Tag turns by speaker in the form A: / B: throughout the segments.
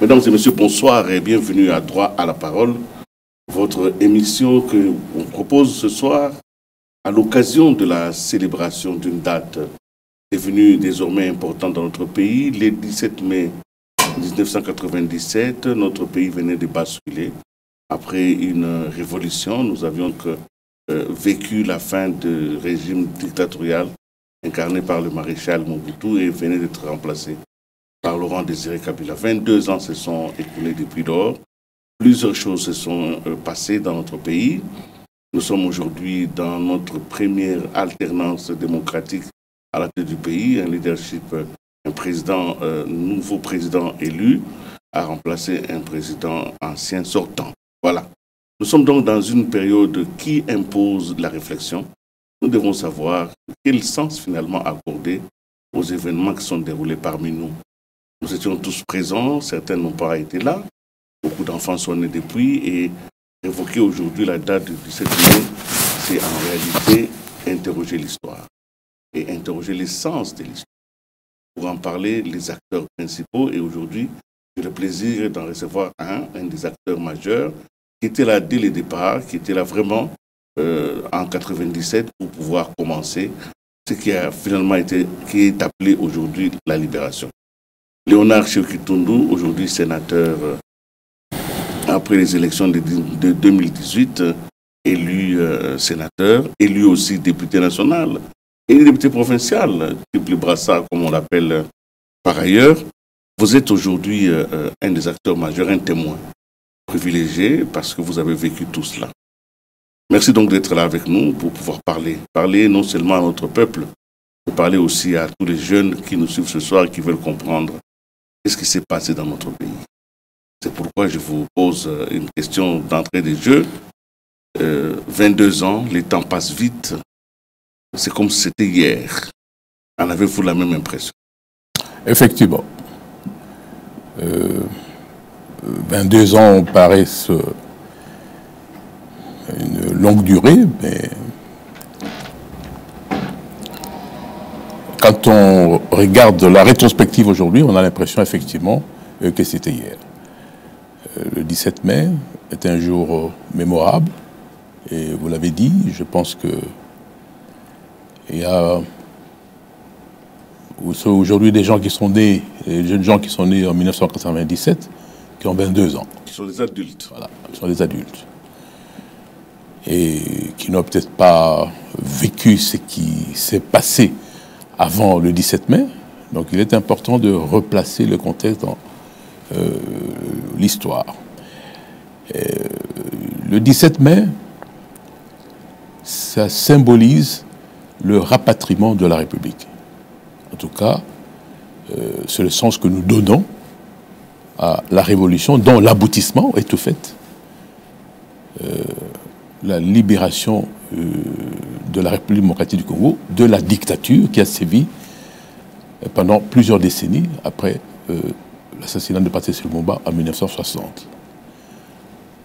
A: Mesdames et messieurs, bonsoir et bienvenue à Droit à la parole, votre émission que l'on propose ce soir à l'occasion de la célébration d'une date devenue désormais importante dans notre pays. Le 17 mai 1997, notre pays venait de basculer. Après une révolution, nous avions vécu la fin du régime dictatorial incarné par le maréchal Mobutu et venait d'être remplacé par Laurent Désiré Kabila. 22 ans se sont écoulés depuis lors. Plusieurs choses se sont passées dans notre pays. Nous sommes aujourd'hui dans notre première alternance démocratique à la tête du pays, un leadership, un président, nouveau président élu a remplacé un président ancien sortant. Voilà. Nous sommes donc dans une période qui impose la réflexion. Nous devons savoir quel sens finalement accorder aux événements qui sont déroulés parmi nous. Nous étions tous présents, certains n'ont pas été là. Beaucoup d'enfants sont nés depuis et évoquer aujourd'hui la date du 17 mai, c'est en réalité interroger l'histoire et interroger l'essence de l'histoire. Pour en parler, les acteurs principaux, et aujourd'hui, j'ai le plaisir d'en recevoir un des acteurs majeurs qui était là dès le départ, qui était là vraiment en 97 pour pouvoir commencer ce qui a finalement été, qui est appelé aujourd'hui la libération. Léonard Sékou-Toundou, aujourd'hui sénateur après les élections de 2018, élu sénateur, élu aussi député national et député provincial, Triple Brassard comme on l'appelle par ailleurs. Vous êtes aujourd'hui un des acteurs majeurs, un témoin privilégié parce que vous avez vécu tout cela. Merci donc d'être là avec nous pour pouvoir parler. Parler non seulement à notre peuple, mais parler aussi à tous les jeunes qui nous suivent ce soir et qui veulent comprendre qu'est-ce qui s'est passé dans notre pays. C'est pourquoi je vous pose une question d'entrée des jeux. 22 ans, les temps passent vite. C'est comme si c'était hier. En avez-vous la même impression?
B: Effectivement. 22 ans paraissent une longue durée, mais quand on regarde la rétrospective aujourd'hui, on a l'impression effectivement que c'était hier. Le 17 mai est un jour mémorable, et vous l'avez dit, je pense que il y a aujourd'hui des gens qui sont nés, des jeunes gens qui sont nés en 1997, qui ont 22 ans.
A: Qui sont des adultes.
B: Voilà, qui sont des adultes. Et qui n'ont peut-être pas vécu ce qui s'est passé avant le 17 mai. Donc il est important de replacer le contexte dans l'histoire. Le 17 mai, ça symbolise le rapatriement de la République. En tout cas, c'est le sens que nous donnons à la révolution, dont l'aboutissement est tout fait. La libération de la République démocratique du Congo, de la dictature qui a sévi pendant plusieurs décennies après l'assassinat de Patrice Lumumba en 1960.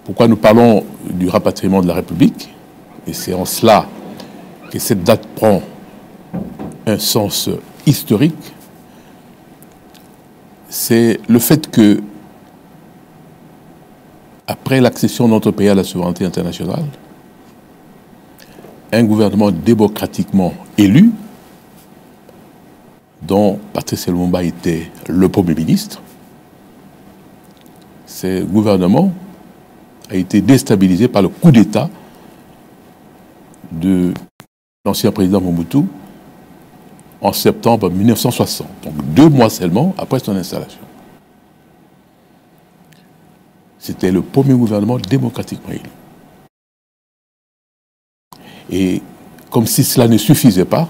B: Pourquoi nous parlons du rapatriement de la République? Et c'est en cela que cette date prend un sens historique. C'est le fait que, après l'accession de notre pays à la souveraineté internationale, un gouvernement démocratiquement élu, dont Patrice Lumumba était le Premier ministre, ce gouvernement a été déstabilisé par le coup d'État de l'ancien président Mobutu en septembre 1960, donc 2 mois seulement après son installation. C'était le premier gouvernement démocratiquement élu. Et comme si cela ne suffisait pas,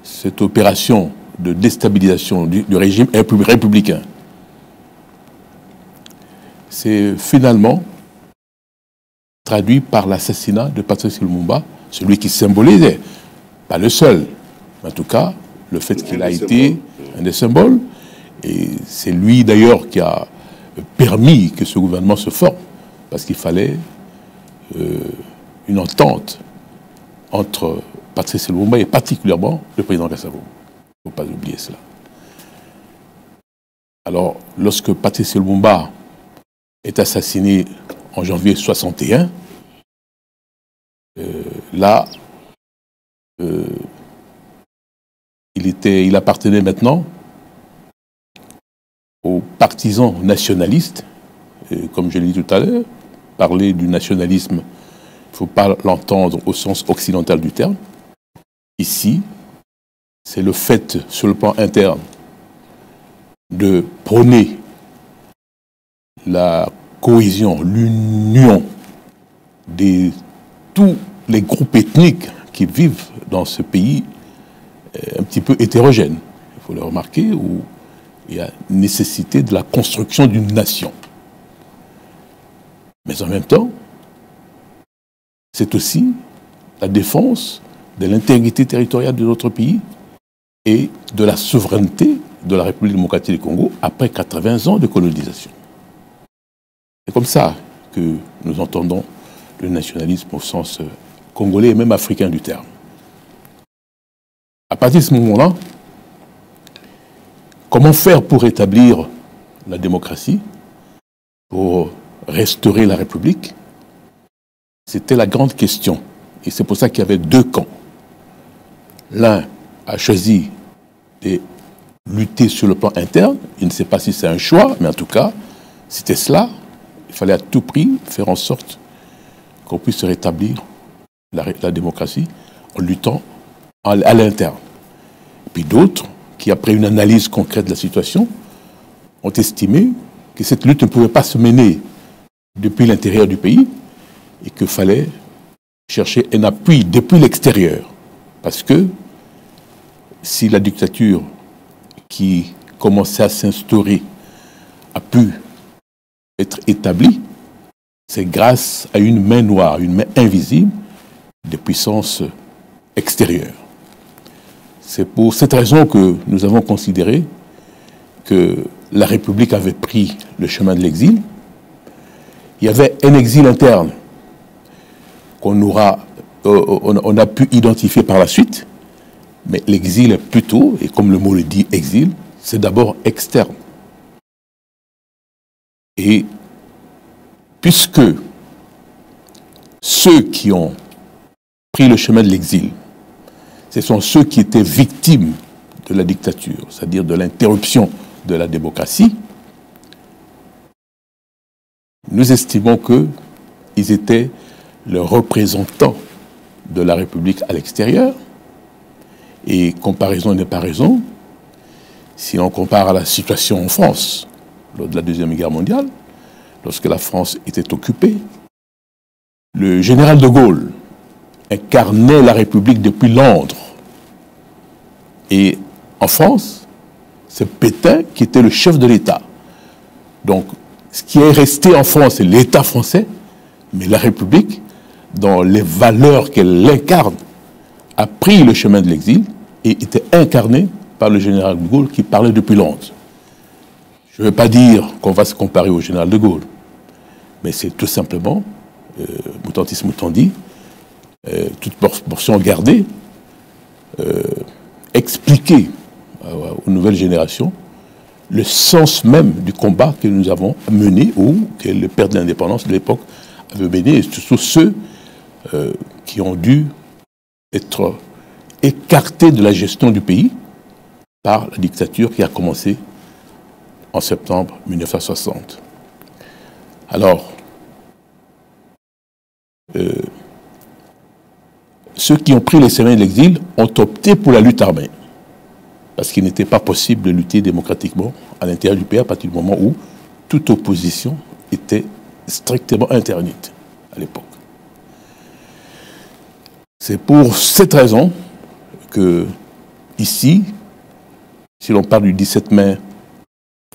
B: cette opération de déstabilisation du régime républicain, c'est finalement traduit par l'assassinat de Patrice Lumumba, celui qui symbolisait, pas le seul, mais en tout cas, le fait qu'il a été un des symboles. Et c'est lui d'ailleurs qui a permis que ce gouvernement se forme, parce qu'il fallait une entente entre Patrice Lumumba et particulièrement le président Kassavo. Il ne faut pas oublier cela. Alors, lorsque Patrice Lumumba est assassiné en janvier 61, là, il appartenait maintenant aux partisans nationalistes. Et comme je l'ai dit tout à l'heure, parler du nationalisme, il ne faut pas l'entendre au sens occidental du terme. Ici, c'est le fait, sur le plan interne, de prôner la cohésion, l'union de tous les groupes ethniques qui vivent dans ce pays un petit peu hétérogène. Il faut le remarquer, où il y a nécessité de la construction d'une nation. Mais en même temps, c'est aussi la défense de l'intégrité territoriale de notre pays et de la souveraineté de la République démocratique du Congo après 80 ans de colonisation. C'est comme ça que nous entendons le nationalisme au sens congolais et même africain du terme. À partir de ce moment-là, comment faire pour rétablir la démocratie, pour restaurer la République? C'était la grande question. Et c'est pour ça qu'il y avait deux camps. L'un a choisi de lutter sur le plan interne. Il ne sait pas si c'est un choix, mais en tout cas, c'était cela. Il fallait à tout prix faire en sorte qu'on puisse rétablir la démocratie en luttant à l'interne. Puis d'autres, qui après une analyse concrète de la situation, ont estimé que cette lutte ne pouvait pas se mener depuis l'intérieur du pays et qu'il fallait chercher un appui depuis l'extérieur. Parce que si la dictature qui commençait à s'instaurer a pu être établie, c'est grâce à une main noire, une main invisible des puissances extérieures. C'est pour cette raison que nous avons considéré que la République avait pris le chemin de l'exil. Il y avait un exil interne on a pu identifier par la suite, mais l'exil est plutôt, et comme le mot le dit, exil, c'est d'abord externe. Et puisque ceux qui ont pris le chemin de l'exil, ce sont ceux qui étaient victimes de la dictature, c'est-à-dire de l'interruption de la démocratie, nous estimons qu'ils étaient le représentant de la République à l'extérieur. Et comparaison n'est pas raison. Si on compare à la situation en France, lors de la Deuxième Guerre mondiale, lorsque la France était occupée, le général de Gaulle incarnait la République depuis Londres. Et en France, c'est Pétain qui était le chef de l'État. Donc, ce qui est resté en France, c'est l'État français, mais la République, dans les valeurs qu'elle incarne, a pris le chemin de l'exil et était incarnée par le général de Gaulle qui parlait depuis Londres. Je ne veux pas dire qu'on va se comparer au général de Gaulle, mais c'est tout simplement, mutantis mutandi, toute portion gardée, expliquer aux nouvelles générations le sens même du combat que nous avons mené ou que le père de l'indépendance de l'époque avait mené, et surtout ceux qui ont dû être écartés de la gestion du pays par la dictature qui a commencé en septembre 1960. Alors, ceux qui ont pris les chemins de l'exil ont opté pour la lutte armée, parce qu'il n'était pas possible de lutter démocratiquement à l'intérieur du pays à partir du moment où toute opposition était strictement interdite à l'époque. C'est pour cette raison que, ici, si l'on parle du 17 mai,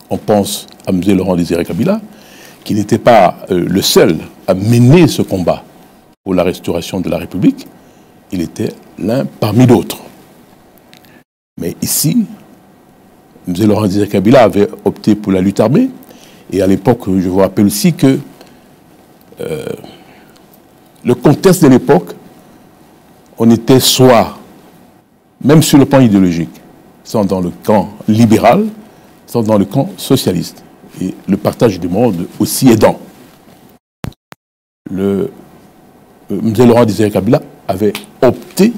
B: on pense à M. Laurent Désiré Kabila, qui n'était pas le seul à mener ce combat pour la restauration de la République. Il était l'un parmi d'autres. Mais ici, M. Laurent Désiré Kabila avait opté pour la lutte armée. Et à l'époque, je vous rappelle aussi que le contexte de l'époque, on était soit, même sur le plan idéologique, soit dans le camp libéral, sont dans le camp socialiste. Et le partage du monde aussi aidant. M. Laurent Désiré Kabila avait opté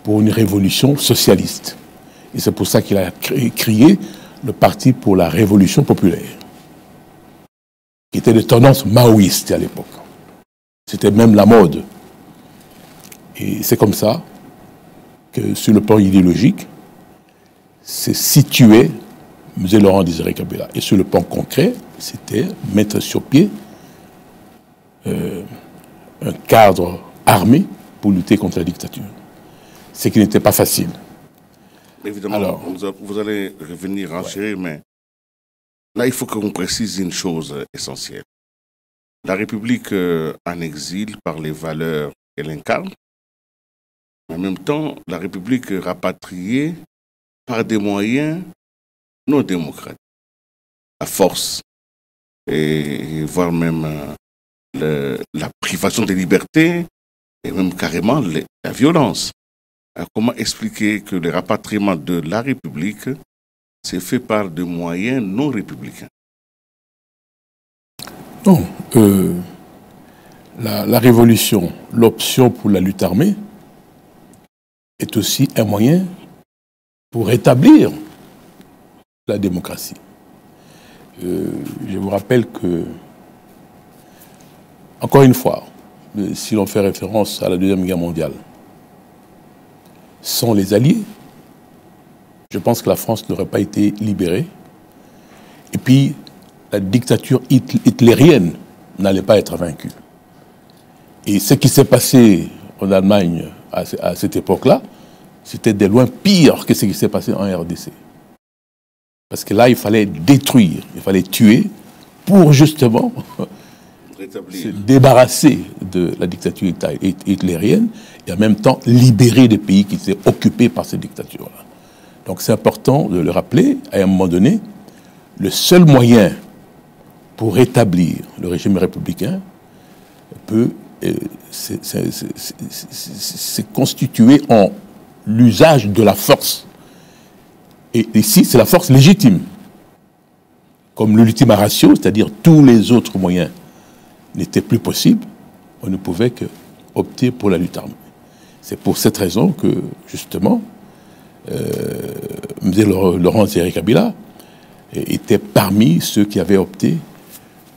B: pour une révolution socialiste. Et c'est pour ça qu'il a créé le Parti pour la Révolution populaire, qui était de tendance maoïste à l'époque. C'était même la mode. Et c'est comme ça que, sur le plan idéologique, s'est situé M. Laurent Désiré Kabila. Et sur le plan concret, c'était mettre sur pied un cadre armé pour lutter contre la dictature. Ce qui n'était pas facile.
A: Évidemment,
B: alors,
A: vous allez revenir en chérir, mais là, il faut qu'on précise une chose essentielle. La République en exil par les valeurs qu'elle incarne, mais en même temps, la République rapatriée par des moyens non démocratiques. La force, et voire même la privation des libertés, et même carrément la violence. Alors, comment expliquer que le rapatriement de la République s'est fait par des moyens non républicains?
B: Non. La révolution, l'option pour la lutte armée, est aussi un moyen pour rétablir la démocratie. Je vous rappelle que, encore une fois, si l'on fait référence à la Deuxième Guerre mondiale, sans les Alliés, je pense que la France n'aurait pas été libérée. Et puis, la dictature hitlérienne n'allait pas être vaincue. Et ce qui s'est passé en Allemagne à cette époque-là, c'était de loin pire que ce qui s'est passé en RDC. Parce que là, il fallait détruire, il fallait tuer pour justement se débarrasser de la dictature hitlérienne et en même temps libérer des pays qui étaient occupés par cette dictature-là. Donc c'est important de le rappeler, à un moment donné, le seul moyen pour rétablir le régime républicain c'est constitué en l'usage de la force. Et ici, c'est la force légitime. Comme l'ultima ratio, c'est-à-dire tous les autres moyens n'étaient plus possibles, on ne pouvait que opter pour la lutte armée. C'est pour cette raison que, justement, M. Laurent Désiré Kabila était parmi ceux qui avaient opté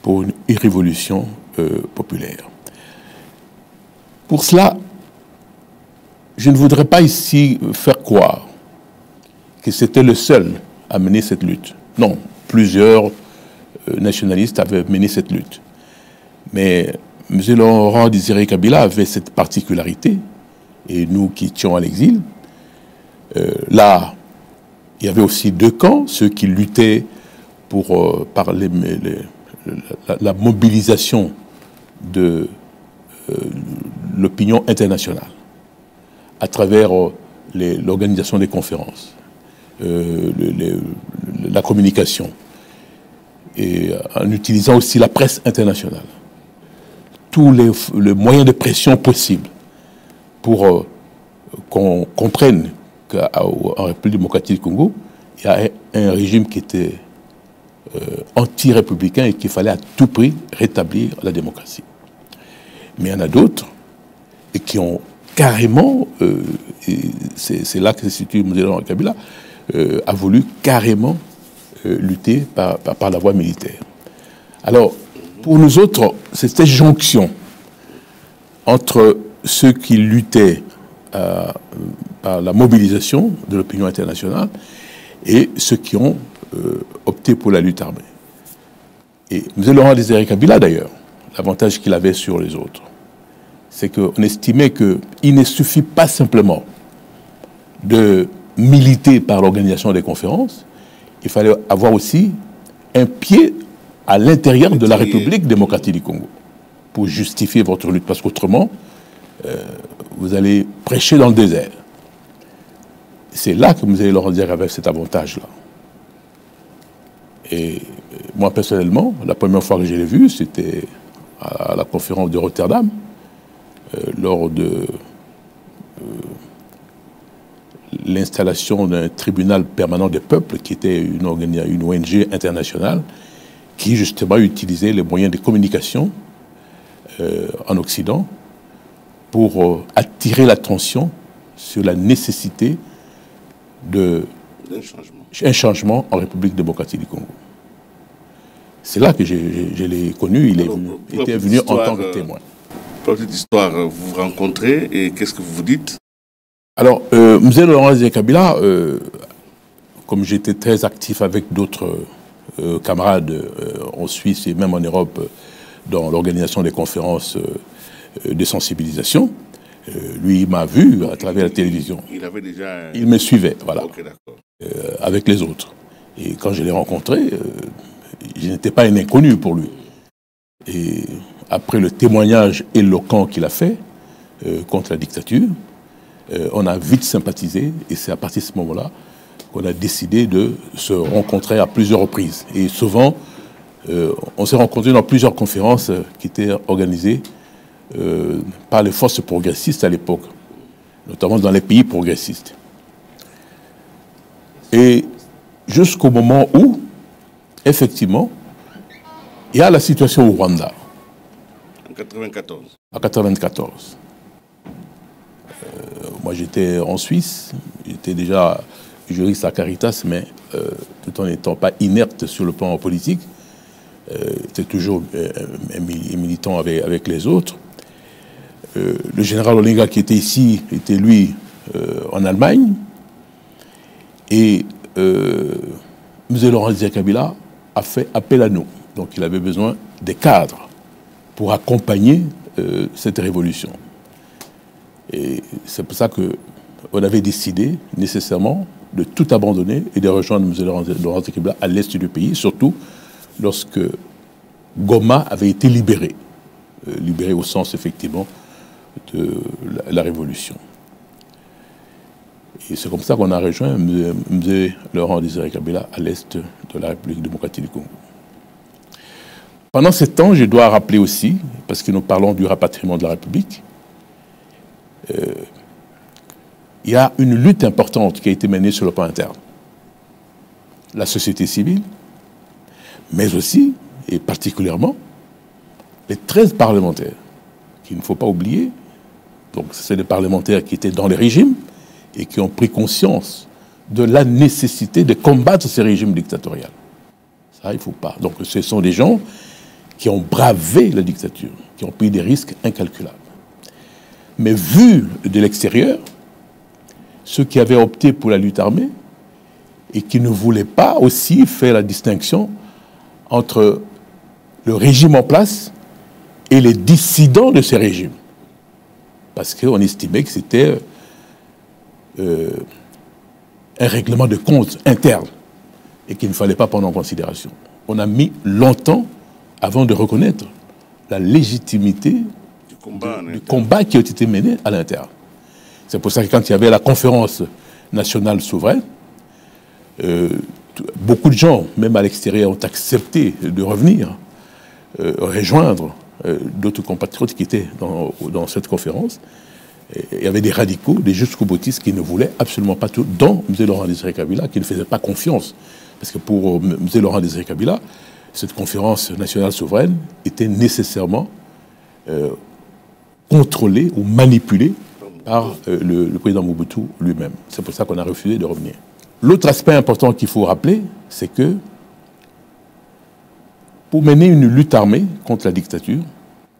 B: pour une révolution populaire. Pour cela, je ne voudrais pas ici faire croire que c'était le seul à mener cette lutte. Non, plusieurs nationalistes avaient mené cette lutte. Mais M. Laurent Désiré Kabila avait cette particularité, et nous qui étions à l'exil, là, il y avait aussi deux camps, ceux qui luttaient par la mobilisation de l'opinion internationale à travers l'organisation des conférences, la communication, et en utilisant aussi la presse internationale. Tous les moyens de pression possibles pour qu'on comprenne qu'en République démocratique du Congo, il y a un régime qui était anti-républicain et qu'il fallait à tout prix rétablir la démocratie. Mais il y en a d'autres et qui ont carrément, c'est là que se situe M. Laurent Kabila, a voulu carrément lutter par la voie militaire. Alors, pour nous autres, c'est cette jonction entre ceux qui luttaient par la mobilisation de l'opinion internationale et ceux qui ont opté pour la lutte armée. Et M. Laurent Désiré Kabila, d'ailleurs, l'avantage qu'il avait sur les autres, c'est qu'on estimait qu'il ne suffit pas simplement de militer par l'organisation des conférences, il fallait avoir aussi un pied à l'intérieur de la République démocratique du Congo pour justifier votre lutte, parce qu'autrement, vous allez prêcher dans le désert. C'est là que M. Laurent Désiré avait cet avantage-là. Et moi, personnellement, la première fois que je l'ai vu, c'était à la conférence de Rotterdam, lors de l'installation d'un tribunal permanent des peuples, qui était une ONG internationale, qui justement utilisait les moyens de communication en Occident pour attirer l'attention sur la nécessité d'un changement en République démocratique du Congo. C'est là que je l'ai connu, il était venu en tant que témoin.
A: Pour la petite histoire, vous vous rencontrez et qu'est-ce que vous vous dites?
B: Alors, M. Laurent Kabila, comme j'étais très actif avec d'autres camarades en Suisse et même en Europe dans l'organisation des conférences de sensibilisation, lui, il m'a vu à travers la télévision.
A: Il avait déjà...
B: Il me suivait, voilà,
A: okay,
B: avec les autres. Et quand je l'ai rencontré, je n'étais pas un inconnu pour lui. Et après le témoignage éloquent qu'il a fait contre la dictature, on a vite sympathisé et c'est à partir de ce moment-là qu'on a décidé de se rencontrer à plusieurs reprises. Et souvent, on s'est rencontrés dans plusieurs conférences qui étaient organisées par les forces progressistes à l'époque, notamment dans les pays progressistes. Et jusqu'au moment où, effectivement, il y a la situation au Rwanda.
A: En 1994.
B: En 1994. Moi, j'étais en Suisse, j'étais déjà juriste à Caritas, mais tout en n'étant pas inerte sur le plan politique, j'étais toujours un militant avec les autres. Le général Olinga qui était ici, était lui en Allemagne. Et M. Laurent Kabila a fait appel à nous. Donc il avait besoin des cadres pour accompagner cette révolution. Et c'est pour ça qu'on avait décidé nécessairement de tout abandonner et de rejoindre M. Laurent Kabila à l'est du pays, surtout lorsque Goma avait été libéré. Libéré au sens effectivement de la révolution. Et c'est comme ça qu'on a rejoint M. Laurent Kabila à l'est de la République démocratique du Congo. Pendant ce temps, je dois rappeler aussi, parce que nous parlons du rapatriement de la République, il y a une lutte importante qui a été menée sur le plan interne. La société civile, mais aussi, et particulièrement, les 13 parlementaires, qu'il ne faut pas oublier. Donc, c'est des parlementaires qui étaient dans les régimes et qui ont pris conscience de la nécessité de combattre ces régimes dictatoriaux. Ça, il ne faut pas. Donc, ce sont des gens qui ont bravé la dictature, qui ont pris des risques incalculables. Mais vu de l'extérieur, ceux qui avaient opté pour la lutte armée et qui ne voulaient pas aussi faire la distinction entre le régime en place et les dissidents de ces régimes. Parce qu'on estimait que c'était un règlement de compte interne et qu'il ne fallait pas prendre en considération. On a mis longtemps avant de reconnaître la légitimité du combat qui a été mené à l'interne. C'est pour ça que quand il y avait la conférence nationale souveraine, beaucoup de gens, même à l'extérieur, ont accepté de revenir, rejoindre d'autres compatriotes qui étaient dans cette conférence. Il y avait des radicaux, des jusqu'au-boutistes qui ne voulaient absolument pas tout, dont M. Laurent Kabila, qui ne faisait pas confiance. Parce que pour M. Laurent Kabila, cette conférence nationale souveraine était nécessairement contrôlée ou manipulée par le président Mobutu lui-même. C'est pour ça qu'on a refusé de revenir. L'autre aspect important qu'il faut rappeler, c'est que pour mener une lutte armée contre la dictature,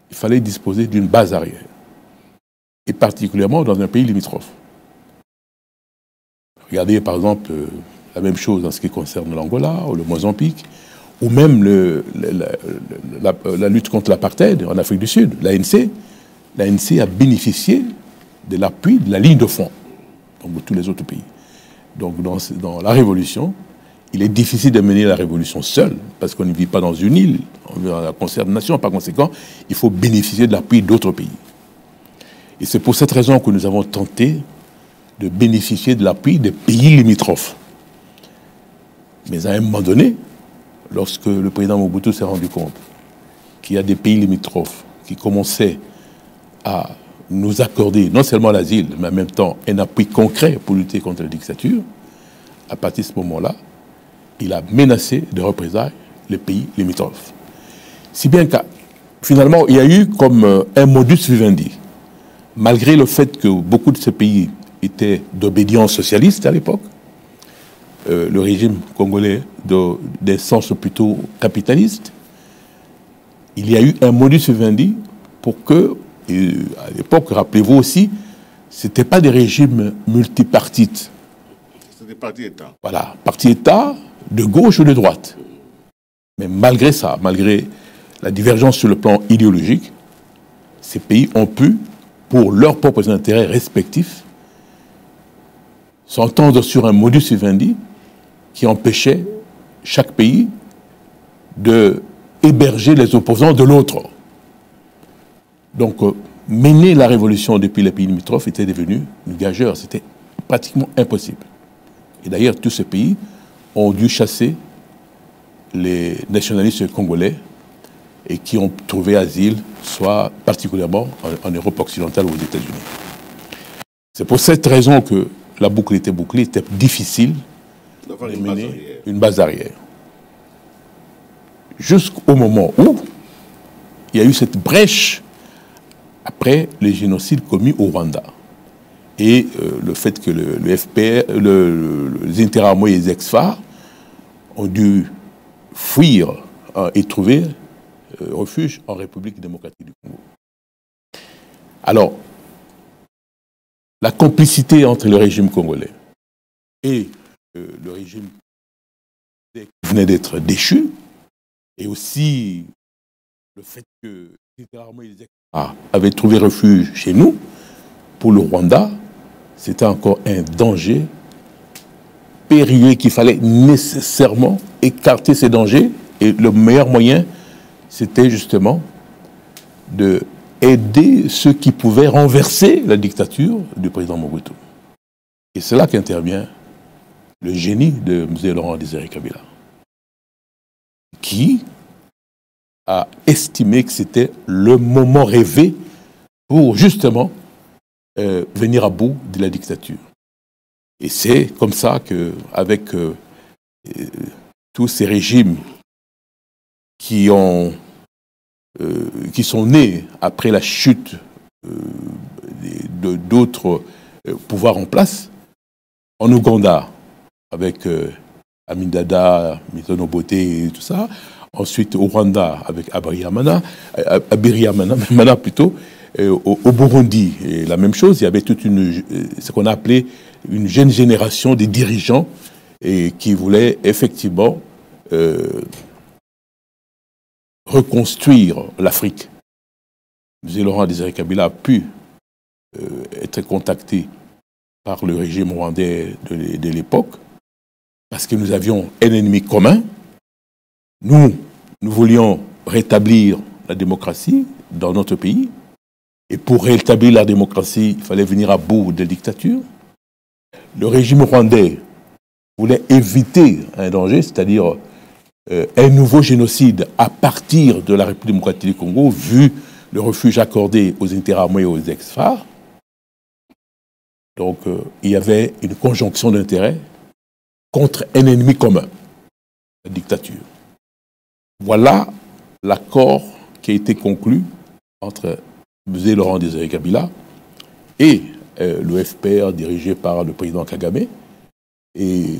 B: il fallait disposer d'une base arrière. Et particulièrement dans un pays limitrophe. Regardez par exemple la même chose en ce qui concerne l'Angola ou le Mozambique, ou même la lutte contre l'apartheid en Afrique du Sud. L'ANC a bénéficié de l'appui de la ligne de front, donc tous les autres pays. Donc dans la révolution, il est difficile de mener la révolution seule, parce qu'on ne vit pas dans une île, on vit dans la concert de nations. Par conséquent, il faut bénéficier de l'appui d'autres pays. Et c'est pour cette raison que nous avons tenté de bénéficier de l'appui des pays limitrophes. Mais à un moment donné, lorsque le président Mobutu s'est rendu compte qu'il y a des pays limitrophes qui commençaient à nous accorder non seulement l'asile, mais en même temps un appui concret pour lutter contre la dictature, à partir de ce moment-là, il a menacé de représailles les pays limitrophes. Si bien que, finalement, il y a eu comme un modus vivendi. Malgré le fait que beaucoup de ces pays étaient d'obédience socialiste à l'époque, le régime congolais d'essence plutôt capitaliste, il y a eu un modus vivendi pour que, à l'époque, rappelez-vous aussi, ce n'était pas des régimes multipartites.
A: C'était des partis-États.
B: Voilà, partis-États de gauche ou de droite. Mais malgré ça, malgré la divergence sur le plan idéologique, ces pays ont pu, pour leurs propres intérêts respectifs, s'entendre sur un modus vivendi qui empêchait chaque pays de héberger les opposants de l'autre. Donc, mener la révolution depuis les pays limitrophes était devenu une gageure. C'était pratiquement impossible. Et d'ailleurs, tous ces pays ont dû chasser les nationalistes congolais et qui ont trouvé asile, soit particulièrement en Europe occidentale ou aux États-Unis. C'est pour cette raison que la boucle était bouclée, c'était difficile de mener une base arrière. Jusqu'au moment où il y a eu cette brèche après les génocides commis au Rwanda. Et le fait que le FPR, les Interahamwe et les ex-FAR ont dû fuir et trouver refuge en République démocratique du Congo. Alors, la complicité entre le régime congolais et le régime qui venait d'être déchu, et aussi le fait que les Interahamwe et les ex-FAR avaient trouvé refuge chez nous, pour le Rwanda, c'était encore un danger périlleux qu'il fallait nécessairement écarter ces dangers. Et le meilleur moyen, c'était justement d'aider ceux qui pouvaient renverser la dictature du président Mobutu. Et c'est là qu'intervient le génie de M. Laurent Désiré Kabila, qui a estimé que c'était le moment rêvé pour justement venir à bout de la dictature. Et c'est comme ça qu'avec tous ces régimes qui sont nés après la chute d'autres pouvoirs en place, en Ouganda, avec Amin Dada, Mitono Boté et tout ça, ensuite au Rwanda avec Abiyarimana plutôt, au Burundi, et la même chose, il y avait toute ce qu'on a appelé une jeune génération de dirigeants et qui voulaient effectivement reconstruire l'Afrique. M. Laurent Désiré Kabila a pu être contacté par le régime rwandais de l'époque parce que nous avions un ennemi commun. Nous voulions rétablir la démocratie dans notre pays. Et pour rétablir la démocratie, il fallait venir à bout de la dictature. Le régime rwandais voulait éviter un danger, c'est-à-dire un nouveau génocide à partir de la République démocratique du Congo, vu le refuge accordé aux Interahamwe et aux ex-FAR. Donc, il y avait une conjonction d'intérêts contre un ennemi commun, la dictature. Voilà l'accord qui a été conclu entre M. Laurent Désiré Kabila et le FPR dirigé par le président Kagame. Et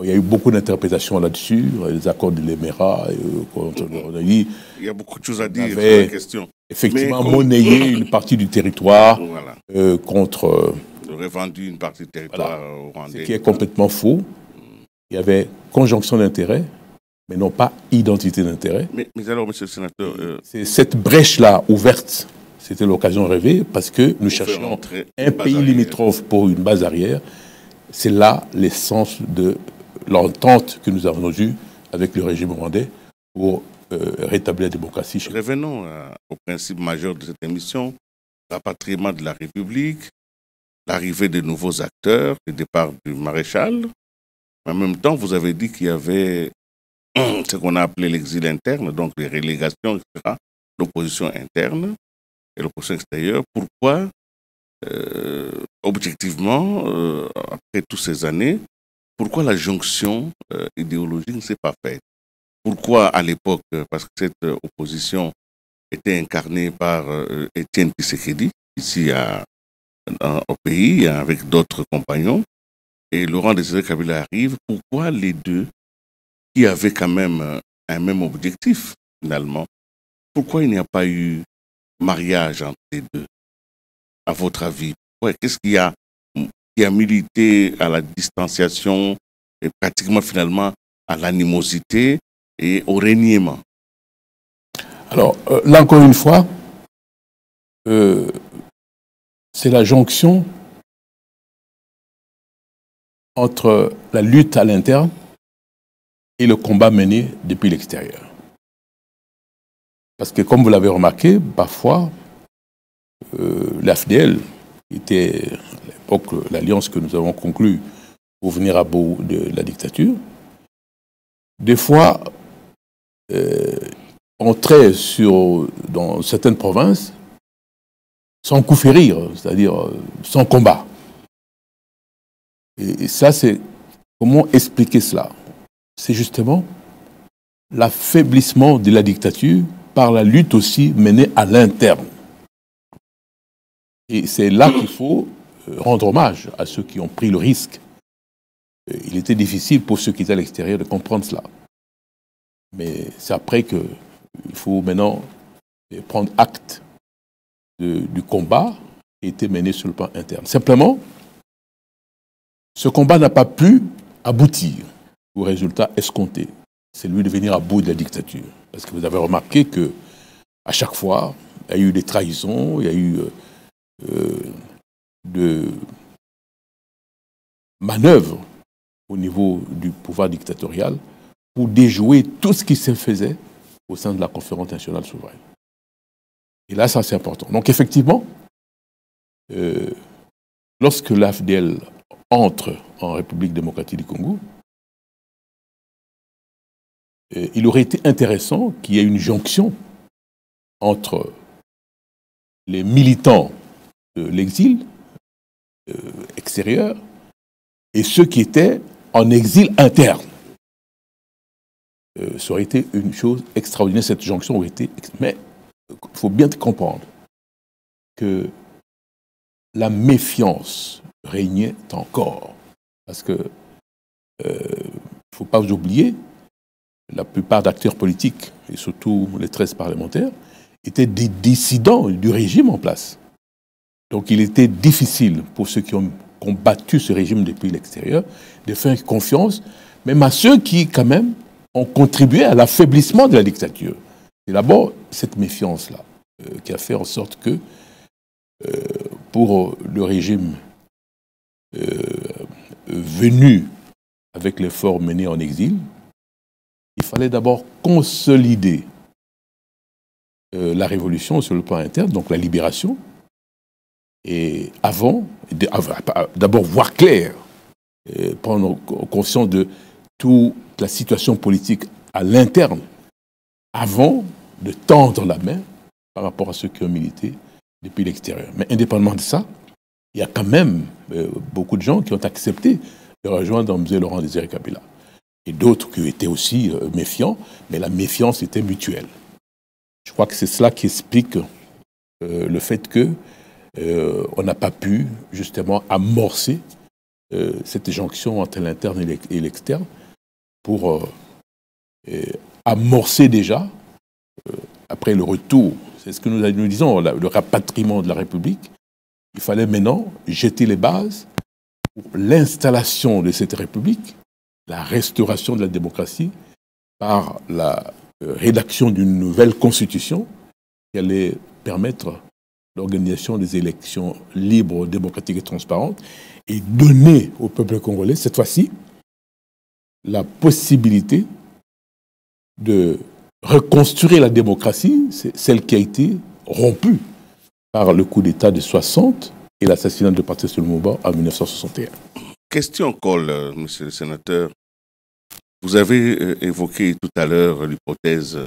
B: il y a eu beaucoup d'interprétations là-dessus, les accords de l'Émirat.
A: Il y a beaucoup de choses à dire sur la question.
B: Effectivement, monnayé une partie du territoire contre...
A: revendu une partie du territoire rwandais.
B: Ce qui est complètement faux. Il y avait conjonction d'intérêts, mais non pas identité d'intérêts.
A: Mais alors, monsieur le sénateur...
B: c'est cette brèche-là ouverte. C'était l'occasion rêvée parce que nous cherchions un pays limitrophe pour une base arrière. C'est là l'essence de l'entente que nous avons eue avec le régime rwandais pour rétablir la démocratie.
A: Revenons au principe majeur de cette émission, le rapatriement de la République, l'arrivée de nouveaux acteurs, le départ du maréchal. En même temps, vous avez dit qu'il y avait ce qu'on a appelé l'exil interne, donc les relégations, etc., l'opposition interne et l'opposition extérieure. Pourquoi objectivement, après toutes ces années, pourquoi la jonction idéologique ne s'est pas faite? Pourquoi à l'époque, parce que cette opposition était incarnée par Étienne Tshisekedi, ici au pays, avec d'autres compagnons, et Laurent Désiré Kabila arrive, pourquoi les deux, qui avaient quand même un même objectif, finalement, pourquoi il n'y a pas eu mariage entre les deux, à votre avis? Ouais, qu'est-ce qui a milité à la distanciation et pratiquement finalement à l'animosité et au reniement?
B: Alors, là encore une fois, c'est la jonction entre la lutte à l'interne et le combat mené depuis l'extérieur. Parce que, comme vous l'avez remarqué, parfois, l'AFDL était à l'époque l'alliance que nous avons conclue pour venir à bout de la dictature. Des fois, entrait dans certaines provinces sans coup férir, c'est-à-dire sans combat. Et ça, c'est comment expliquer cela? C'est justement l'affaiblissement de la dictature par la lutte aussi menée à l'interne. Et c'est là qu'il faut rendre hommage à ceux qui ont pris le risque. Il était difficile pour ceux qui étaient à l'extérieur de comprendre cela. Mais c'est après qu'il faut maintenant prendre acte du combat qui a été mené sur le plan interne. Simplement, ce combat n'a pas pu aboutir au résultat escompté. C'est lui de venir à bout de la dictature. Parce que vous avez remarqué que à chaque fois, il y a eu des trahisons, il y a eu de manœuvres au niveau du pouvoir dictatorial pour déjouer tout ce qui se faisait au sein de la conférence nationale souveraine. Et là, ça c'est important. Donc effectivement, lorsque l'AFDL entre en République démocratique du Congo, il aurait été intéressant qu'il y ait une jonction entre les militants de l'exil extérieur et ceux qui étaient en exil interne. Ça aurait été une chose extraordinaire, cette jonction aurait été... Mais il faut bien comprendre que la méfiance régnait encore. Parce que, il ne faut pas vous oublier, la plupart d'acteurs politiques, et surtout les 13 parlementaires, étaient des dissidents du régime en place. Donc il était difficile pour ceux qui ont combattu ce régime depuis l'extérieur de faire confiance, même à ceux qui, quand même, ont contribué à l'affaiblissement de la dictature. C'est d'abord cette méfiance-là qui a fait en sorte que, pour le régime venu avec l'effort mené en exil, il fallait d'abord consolider la révolution sur le plan interne, donc la libération, et d'abord voir clair, prendre conscience de toute la situation politique à l'interne, avant de tendre la main par rapport à ceux qui ont milité depuis l'extérieur. Mais indépendamment de ça, il y a quand même beaucoup de gens qui ont accepté de rejoindre M. Laurent Désiré Kabila. Et d'autres qui étaient aussi méfiants, mais la méfiance était mutuelle. Je crois que c'est cela qui explique le fait que on n'a pas pu justement amorcer cette jonction entre l'interne et l'externe pour amorcer déjà, après le retour, c'est ce que nous disons, le rapatriement de la République, il fallait maintenant jeter les bases pour l'installation de cette République, la restauration de la démocratie par la rédaction d'une nouvelle constitution qui allait permettre l'organisation des élections libres, démocratiques et transparentes et donner au peuple congolais, cette fois-ci, la possibilité de reconstruire la démocratie, c'est celle qui a été rompue par le coup d'État de 60 et l'assassinat de Patrice Lumumba en 1961.
A: Question Cole, monsieur le sénateur. Vous avez évoqué tout à l'heure l'hypothèse,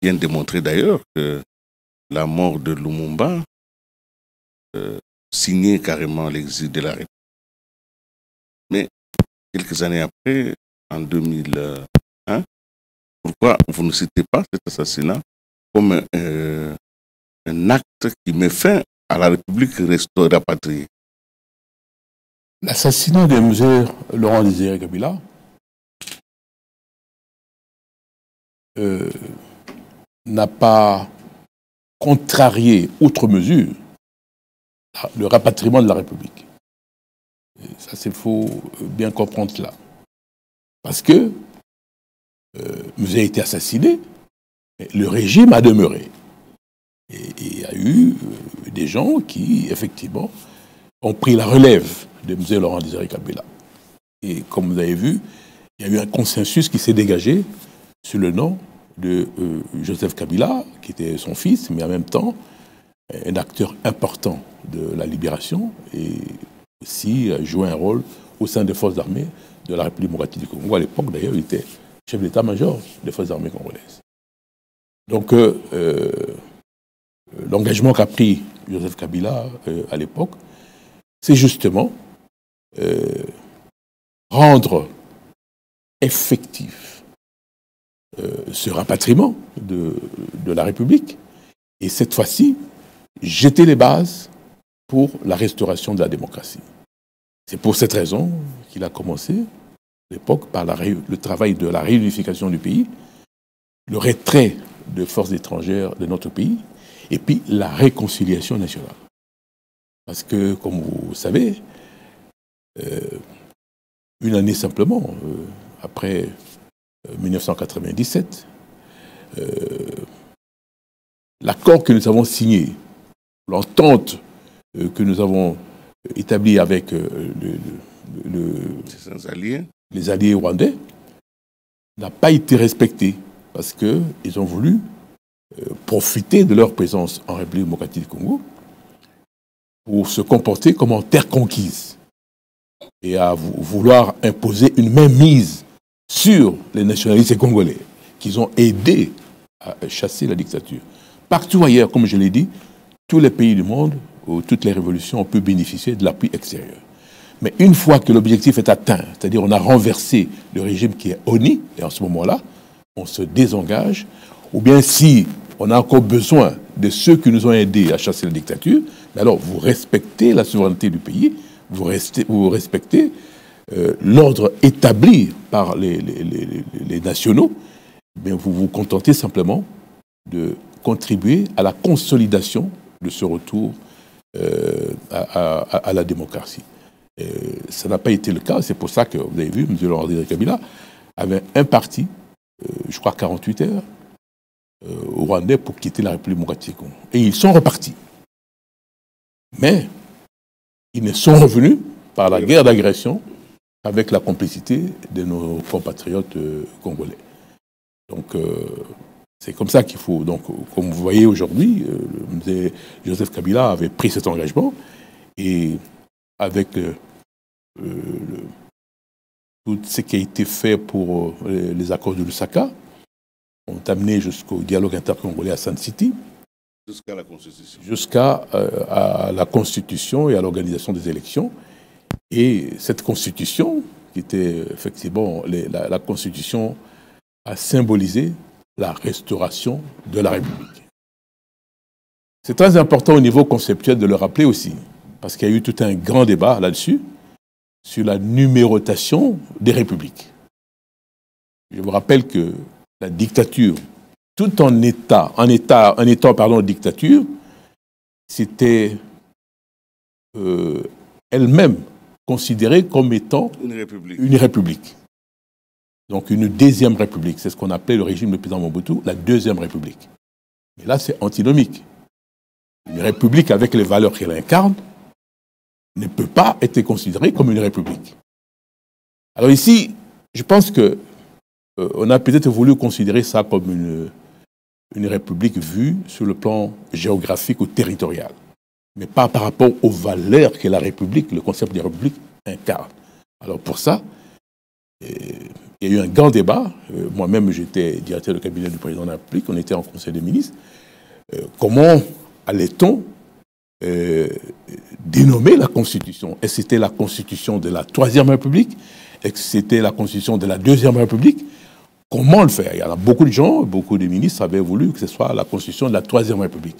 A: bien démontrée d'ailleurs, que la mort de Lumumba signé carrément l'exil de la République. Mais quelques années après, en 2001, pourquoi vous ne citez pas cet assassinat comme un acte qui met fin à la République rapatriée?
B: L'assassinat de M. Laurent Désiré Kabila n'a pas contrarié outre mesure le rapatriement de la République. Et ça, il faut bien comprendre cela. Parce que M. a été assassiné, le régime a demeuré. Et il y a eu des gens qui, effectivement, ont pris la relève de M. Laurent Désiré Kabila. Et comme vous avez vu, il y a eu un consensus qui s'est dégagé sur le nom de Joseph Kabila, qui était son fils, mais en même temps un acteur important de la libération et aussi joué un rôle au sein des forces armées de la République démocratique du Congo. À l'époque, d'ailleurs, il était chef d'état-major des forces armées congolaises. Donc, l'engagement qu'a pris Joseph Kabila à l'époque, c'est justement rendre effectif ce rapatriement de la République et cette fois-ci, jeter les bases pour la restauration de la démocratie. C'est pour cette raison qu'il a commencé, à l'époque, par le travail de la réunification du pays, le retrait de forces étrangères de notre pays, et puis la réconciliation nationale. Parce que, comme vous savez, une année simplement, après 1997, l'accord que nous avons signé, l'entente que nous avons établie avec les alliés rwandais, n'a pas été respecté parce qu'ils ont voulu profiter de leur présence en République démocratique du Congo pour se comporter comme en terre conquise et à vouloir imposer une mainmise sur les nationalistes congolais qu'ils ont aidé à chasser la dictature. Partout ailleurs, comme je l'ai dit, tous les pays du monde, où toutes les révolutions, on peut bénéficier de l'appui extérieur. Mais une fois que l'objectif est atteint, c'est-à-dire on a renversé le régime qui est honni, et en ce moment-là, on se désengage, ou bien si on a encore besoin de ceux qui nous ont aidés à chasser la dictature, mais alors vous respectez la souveraineté du pays, vous respectez l'ordre établi par les nationaux, mais vous vous contentez simplement de contribuer à la consolidation de ce retour à la démocratie. Ça n'a pas été le cas, c'est pour ça que vous avez vu, M. Laurent Désiré Kabila avait un parti, je crois 48 heures, au Rwandais pour quitter la République démocratique. Et ils sont repartis. Mais ils ne sont revenus par la guerre d'agression avec la complicité de nos compatriotes congolais. Donc, c'est comme ça qu'il faut. Donc, comme vous voyez aujourd'hui, Joseph Kabila avait pris cet engagement et avec tout ce qui a été fait pour les accords de Lusaka, ont amené jusqu'au dialogue intercongolais à Sun City.
A: Jusqu'à la Constitution.
B: Jusqu'à la Constitution et à l'organisation des élections. Et cette Constitution, qui était effectivement la Constitution, a symbolisé la restauration de la République. C'est très important au niveau conceptuel de le rappeler aussi, parce qu'il y a eu tout un grand débat là-dessus, sur la numérotation des républiques. Je vous rappelle que la dictature, tout en étant dictature, c'était elle-même considérée comme étant une république. Donc une deuxième république, c'est ce qu'on appelait le régime du président Mobutu, la deuxième république. Mais là, c'est antinomique. Une république avec les valeurs qu'elle incarne ne peut pas être considérée comme une république. Alors ici, je pense que on a peut-être voulu considérer ça comme une république vue sur le plan géographique ou territorial, mais pas par rapport aux valeurs que la république, le concept de république, incarne. Alors pour ça, il y a eu un grand débat. Moi-même, j'étais directeur de cabinet du président de la République, on était en conseil des ministres. Comment allait-on dénommer la Constitution. Est-ce que c'était la Constitution de la Troisième République? Est-ce que c'était la Constitution de la Deuxième République? Comment le faire? Il y en a beaucoup de gens, beaucoup de ministres avaient voulu que ce soit la Constitution de la Troisième République.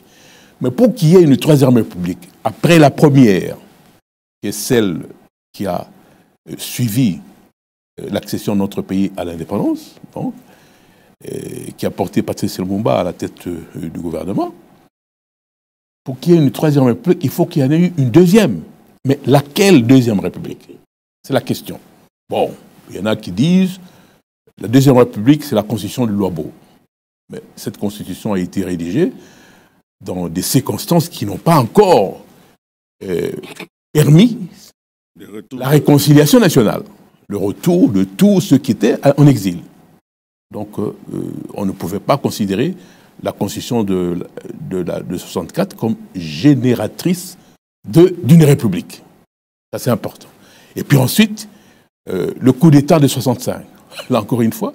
B: Mais pour qu'il y ait une Troisième République, après la première, qui est celle qui a suivi l'accession de notre pays à l'indépendance, donc, qui a porté Patrice Lumumba à la tête du gouvernement, pour qu'il y ait une Troisième République, il faut qu'il y en ait eu une deuxième. Mais laquelle Deuxième République? C'est la question. Bon, il y en a qui disent la Deuxième République, c'est la constitution de Luabo. Mais cette constitution a été rédigée dans des circonstances qui n'ont pas encore permis la réconciliation nationale, le retour de tous ceux qui étaient en exil. Donc, on ne pouvait pas considérer la constitution de 64 comme génératrice d'une république. Ça, c'est important. Et puis ensuite, le coup d'État de 65. Là, encore une fois,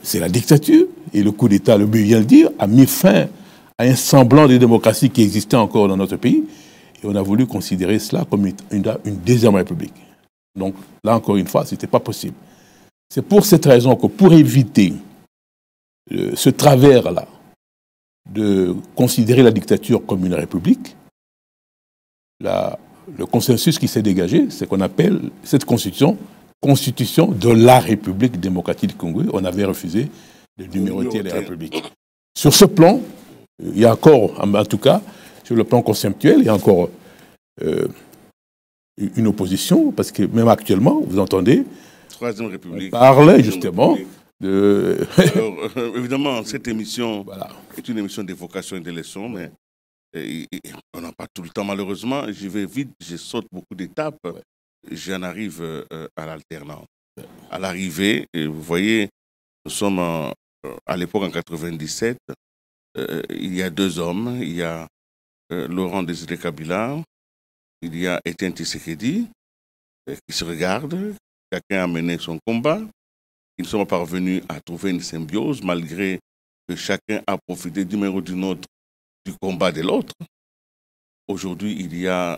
B: c'est la dictature. Et le coup d'État, le but vient de dire, a mis fin à un semblant de démocratie qui existait encore dans notre pays. Et on a voulu considérer cela comme une deuxième république. Donc, là, encore une fois, ce n'était pas possible. C'est pour cette raison que pour éviter ce travers-là, de considérer la dictature comme une république, le consensus qui s'est dégagé, c'est qu'on appelle cette constitution de la République démocratique du Congo. On avait refusé de numéroter les républiques. Sur ce plan, il y a encore, en tout cas, sur le plan conceptuel, il y a encore une opposition, parce que même actuellement, vous entendez,
A: Troisième République.
B: On parle justement de...
A: Alors, évidemment, cette émission est une émission d'évocation et d'élection, mais on n'a pas tout le temps, malheureusement. J'y vais vite, je saute beaucoup d'étapes. J'en arrive à l'alternance. À l'arrivée, vous voyez, nous sommes à l'époque en 97. Il y a deux hommes. Il y a Laurent Désiré Kabila. Il y a Étienne Tshisekedi qui se regardent. Chacun a mené son combat. Ils sont parvenus à trouver une symbiose malgré que chacun a profité d'une manière ou d'une autre du combat de l'autre. Aujourd'hui, il y a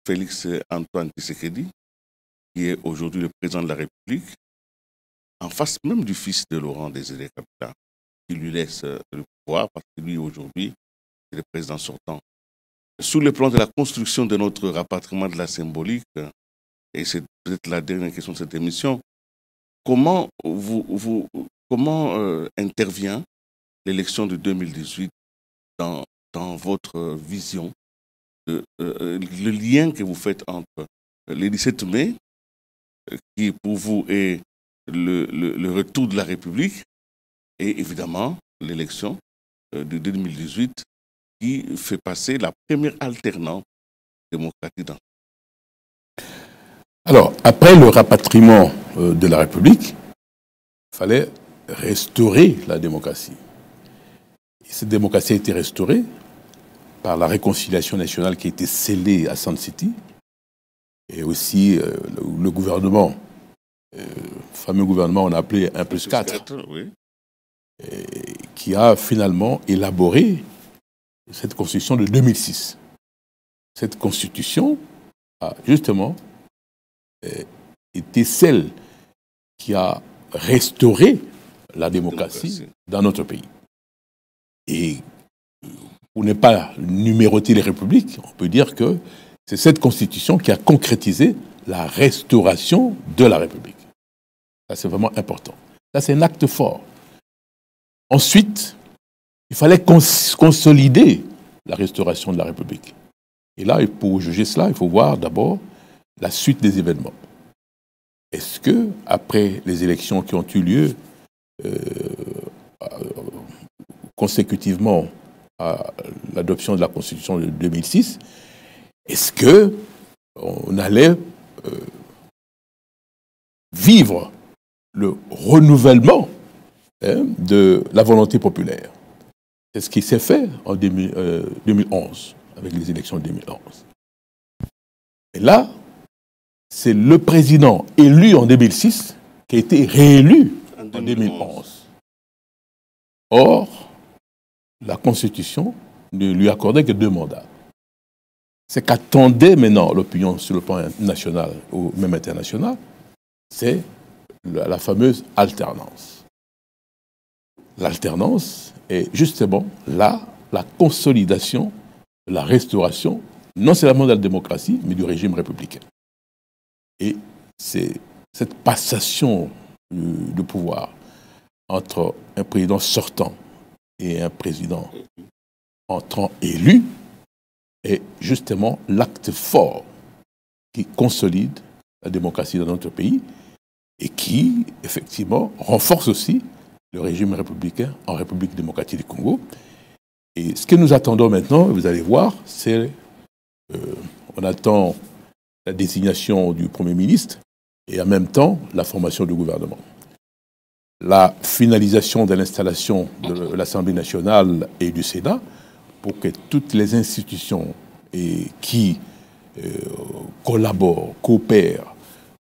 A: Félix Antoine Tshisekedi, qui est aujourd'hui le président de la République, en face même du fils de Laurent Désiré Kabila, qui lui laisse le pouvoir parce que lui, aujourd'hui, est le président sortant. Sous le plan de la construction de notre rapatriement de la symbolique, et c'est peut-être la dernière question de cette émission, comment intervient l'élection de 2018 dans votre vision, le lien que vous faites entre le 17 mai, qui pour vous est le retour de la République, et évidemment l'élection de 2018 qui fait passer la première alternance démocratique.
B: Alors, après le rapatriement de la République, il fallait restaurer la démocratie. Et cette démocratie a été restaurée par la réconciliation nationale qui a été scellée à Sun City, et aussi le gouvernement, le fameux gouvernement on a appelé 1+4,
A: oui,
B: qui a finalement élaboré cette constitution de 2006. Cette constitution a justement été celle qui a restauré la démocratie dans notre pays. Et pour ne pas numéroter les républiques, on peut dire que c'est cette constitution qui a concrétisé la restauration de la République. Ça, c'est vraiment important. Ça, c'est un acte fort. Ensuite, il fallait consolider la restauration de la République. Et là, pour juger cela, il faut voir d'abord la suite des événements. Est-ce que, après les élections qui ont eu lieu consécutivement à l'adoption de la Constitution de 2006, est-ce que on allait vivre le renouvellement de la volonté populaire? C'est ce qui s'est fait en 2011, avec les élections de 2011. Et là, c'est le président élu en 2006 qui a été réélu en 2011. Or, la Constitution ne lui accordait que 2 mandats. ce qu'attendait maintenant l'opinion sur le plan national ou même international, c'est la fameuse alternance. L'alternance est justement là la consolidation, la restauration, non seulement de la démocratie, mais du régime républicain. Et c'est cette passation de pouvoir entre un président sortant et un président entrant élu est justement l'acte fort qui consolide la démocratie dans notre pays et qui, effectivement, renforce aussi le régime républicain en République démocratique du Congo. Et ce que nous attendons maintenant, vous allez voir, c'est on attend la désignation du Premier ministre et en même temps la formation du gouvernement. La finalisation de l'installation de l'Assemblée nationale et du Sénat pour que toutes les institutions qui collaborent, coopèrent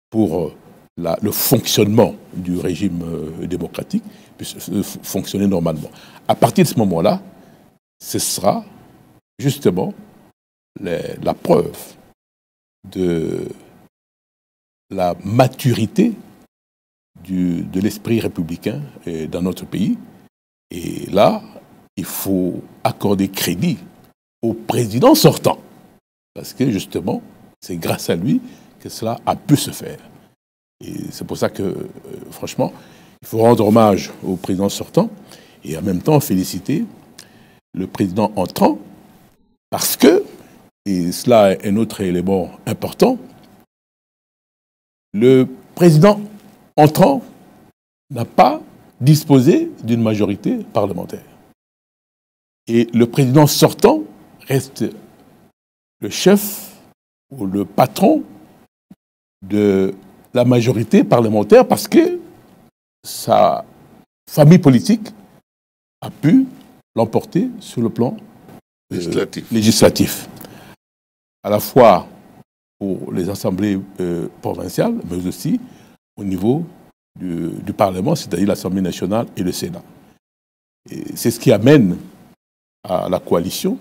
B: pour le fonctionnement du régime démocratique puisse fonctionner normalement. À partir de ce moment-là, ce sera justement la preuve de la maturité de l'esprit républicain dans notre pays. Et là, il faut accorder crédit au président sortant. Parce que justement, c'est grâce à lui que cela a pu se faire. Et c'est pour ça que, franchement, il faut rendre hommage au président sortant et en même temps féliciter le président entrant parce que, et cela est un autre élément important, le président entrant n'a pas disposé d'une majorité parlementaire. Et le président sortant reste le chef ou le patron de la majorité parlementaire parce que sa famille politique a pu l'emporter sur le plan législatif. À la fois pour les assemblées provinciales, mais aussi au niveau du Parlement, c'est-à-dire l'Assemblée nationale et le Sénat. Et c'est ce qui amène à la coalition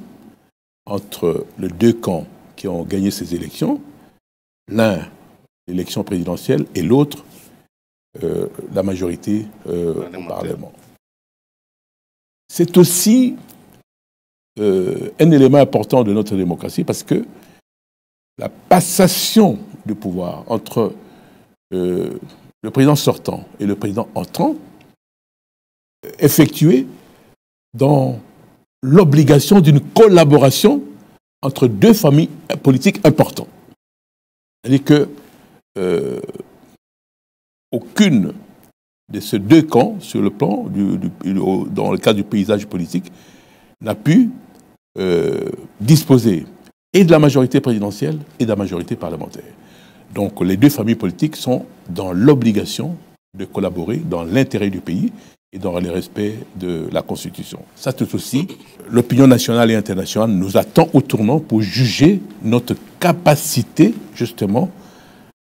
B: entre les deux camps qui ont gagné ces élections, l'un l'élection présidentielle et l'autre la majorité au Parlement. C'est aussi un élément important de notre démocratie parce que la passation de pouvoir entre le président sortant et le président entrant effectuée dans l'obligation d'une collaboration entre deux familles politiques importantes. C'est-à-dire que aucune de ces deux camps, sur le plan, dans le cadre du paysage politique, n'a pu disposer et de la majorité présidentielle et de la majorité parlementaire. Donc les deux familles politiques sont dans l'obligation de collaborer dans l'intérêt du pays et dans le respect de la Constitution. Ça, tout aussi, l'opinion nationale et internationale nous attend au tournant pour juger notre capacité, justement,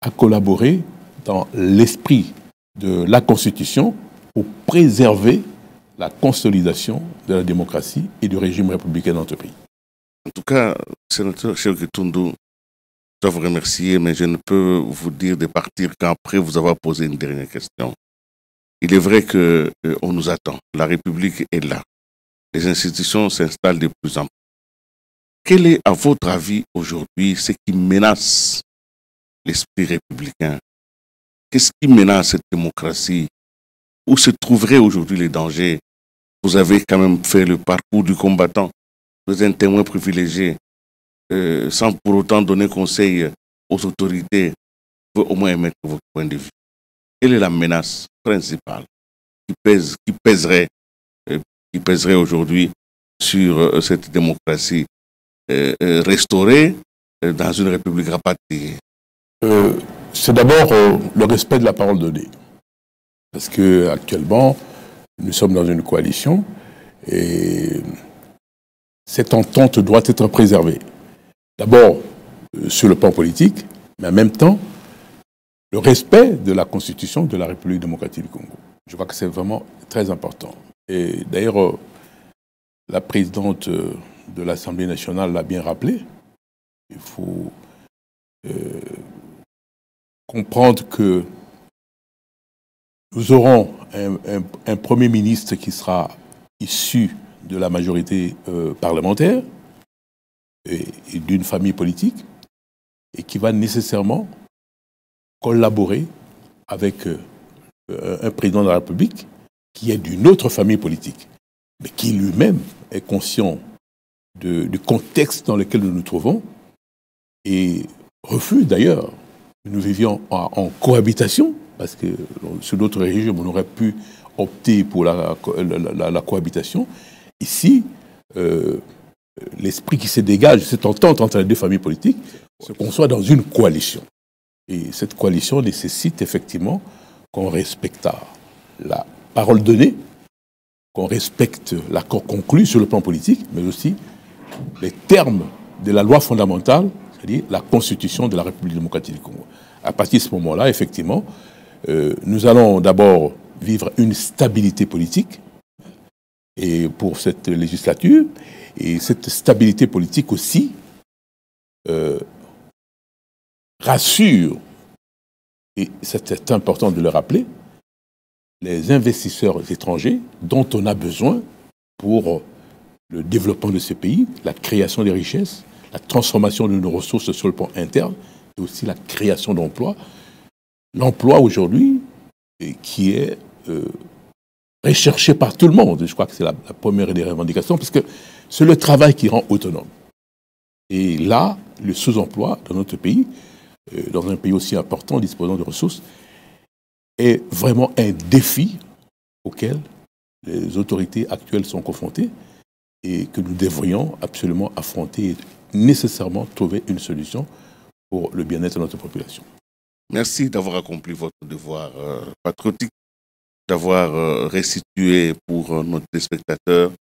B: à collaborer dans l'esprit de la Constitution pour préserver la consolidation de la démocratie et du régime républicain dans notre pays.
A: En tout cas, sénateur Cheikh Toundou, je dois vous remercier, mais je ne peux vous dire de partir qu'après vous avoir posé une dernière question. Il est vrai qu'on nous attend. La République est là. Les institutions s'installent de plus en plus. Quel est, à votre avis, aujourd'hui, ce qui menace l'esprit républicain? Qu'est-ce qui menace cette démocratie? Où se trouveraient aujourd'hui les dangers? Vous avez quand même fait le parcours du combattant. Vous êtes un témoin privilégié. Sans pour autant donner conseil aux autorités, vous pouvez au moins émettre votre point de vue. Quelle est la menace principale qui pèserait aujourd'hui sur cette démocratie restaurée dans une république rapatriée?
B: C'est d'abord le respect de la parole donnée. Parce qu'actuellement, nous sommes dans une coalition et cette entente doit être préservée. D'abord, sur le plan politique, mais en même temps, le respect de la Constitution de la République démocratique du Congo. Je crois que c'est vraiment très important. Et d'ailleurs, la présidente de l'Assemblée nationale l'a bien rappelé. Il faut comprendre que nous aurons un Premier ministre qui sera issu de la majorité parlementaire et d'une famille politique et qui va nécessairement collaborer avec un président de la République qui est d'une autre famille politique, mais qui lui-même est conscient du contexte dans lequel nous nous trouvons et refuse d'ailleurs que nous vivions en cohabitation, parce que sur d'autres régimes, on aurait pu opter pour la cohabitation. Ici, l'esprit qui se dégage, cette entente entre les deux familles politiques, se conçoit dans une coalition. Et cette coalition nécessite effectivement qu'on respecte la parole donnée, qu'on respecte l'accord conclu sur le plan politique, mais aussi les termes de la loi fondamentale, c'est-à-dire la Constitution de la République démocratique du Congo. À partir de ce moment-là, effectivement, nous allons d'abord vivre une stabilité politique et pour cette législature, et cette stabilité politique aussi rassure, et c'est important de le rappeler, les investisseurs étrangers dont on a besoin pour le développement de ce pays, la création des richesses, la transformation de nos ressources sur le plan interne et aussi la création d'emplois. L'emploi aujourd'hui qui est recherché par tout le monde, je crois que c'est la première des revendications, parce que c'est le travail qui rend autonome. Et là, le sous-emploi dans notre pays, dans un pays aussi important, disposant de ressources, est vraiment un défi auquel les autorités actuelles sont confrontées et que nous devrions absolument affronter et nécessairement trouver une solution pour le bien-être de notre population.
A: Merci d'avoir accompli votre devoir patriotique, d'avoir restitué pour nos téléspectateurs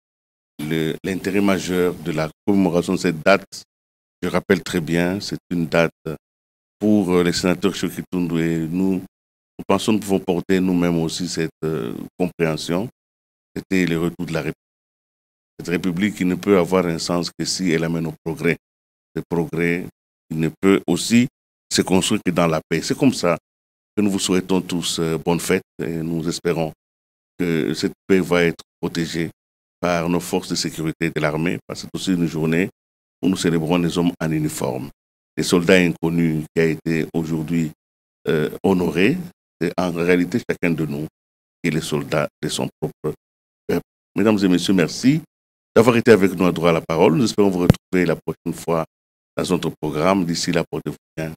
A: l'intérêt majeur de la commémoration de cette date. Je rappelle très bien, c'est une date pour les sénateurs Chokitundu et nous pensons que nous pouvons porter nous-mêmes aussi cette compréhension. C'était le retour de la République. Cette République qui ne peut avoir un sens que si elle amène au progrès. Le progrès qui ne peut aussi se construire que dans la paix. C'est comme ça que nous vous souhaitons tous bonne fête et nous espérons que cette paix va être protégée par nos forces de sécurité de l'armée, parce que c'est aussi une journée où nous célébrons les hommes en uniforme. Les soldats inconnus qui a été aujourd'hui honoré, c'est en réalité chacun de nous qui est le soldat de son propre peuple. Mesdames et messieurs, merci d'avoir été avec nous à droit à la parole. Nous espérons vous retrouver la prochaine fois dans notre programme. D'ici là, portez-vous bien.